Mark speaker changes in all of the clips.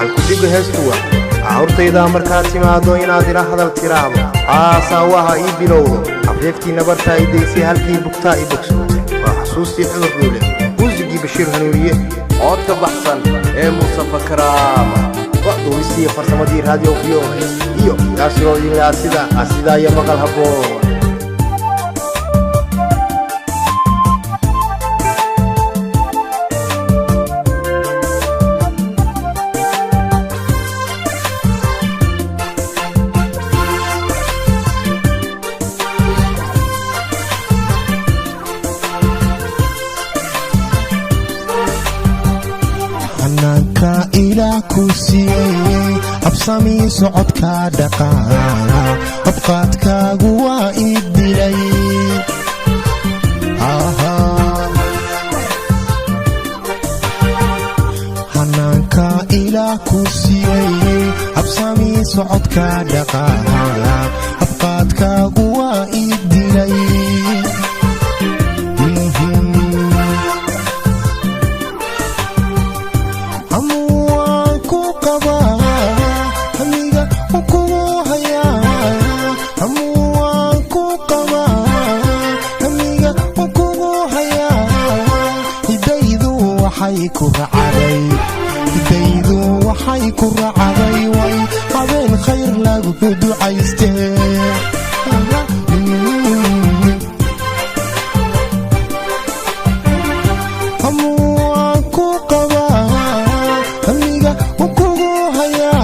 Speaker 1: halkudhiga heestuwa caawrtayda markaad timaado inaad ila hadal tiraahdo aasawaha ii bilowdo afeeftii nabartaa i daysay halkii bugtaa i bogsootay waa xasuustii cudurguule muusigii bashiir hanuuniye codka baxsan ee mustafa karaama waqduwistii farsamadii raadiyo VOS iyo yaasiroo idinla asida iyo maqal habboon
Speaker 2: حنانك إلى كوسي أبصمي صعد كادقا أبقاتك قوائد لي حنانك إلى كوسي أبصمي صعد كادقا أبقاتك قوائد لي hidaydu waxay ku raacday way habeen khayr lagu ducaystay amuwaan ku qabaa amiga kugu hayaa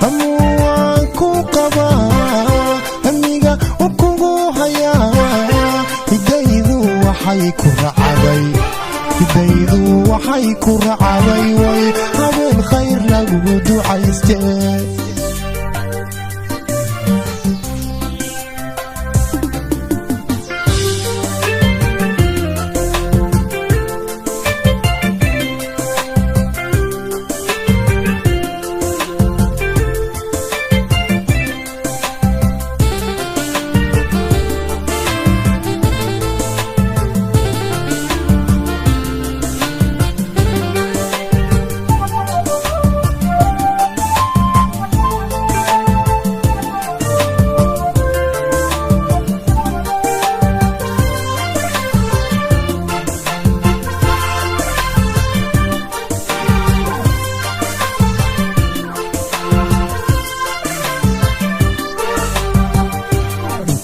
Speaker 2: amuwaan ku qabaa amiga kugu hayaa hidaydu waxay ku raacday hidaydu waxay ku raacday way habeen khayr lagu ducaystay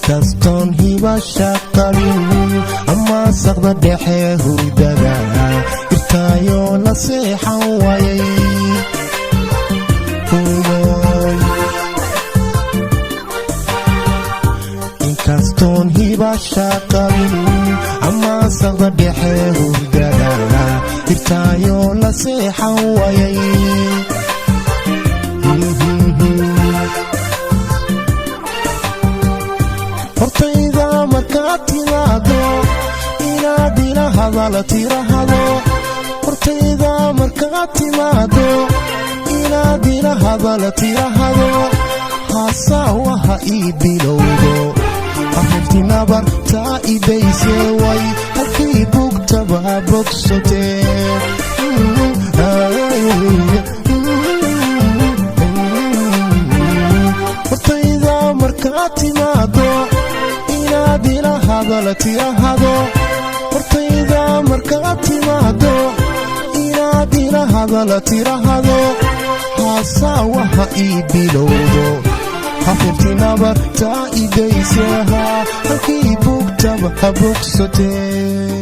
Speaker 2: kastoon hibasha qabin ama saqda dhexe hurdada irtaayo la seexan waayay kastoon hibasha qabin ama saqda dhexe hurdada irtaayo la seexan waayay hortayda markaad timaado inaad ila hadal tirahdo hortayda markaad timaado inaad ila hadal tirahdo haasawaha ii bilowdo afeeftii nabartaa i daysay way halkii bugtaba bogsotee hortayda markaad timaado inaad ila hadal tirahdo hortayda markaad timaado inaad ila hadal tirahdo haasawaha ii bilowdo afeeftii nabartaa i daysay halkii bugtaba bogsotee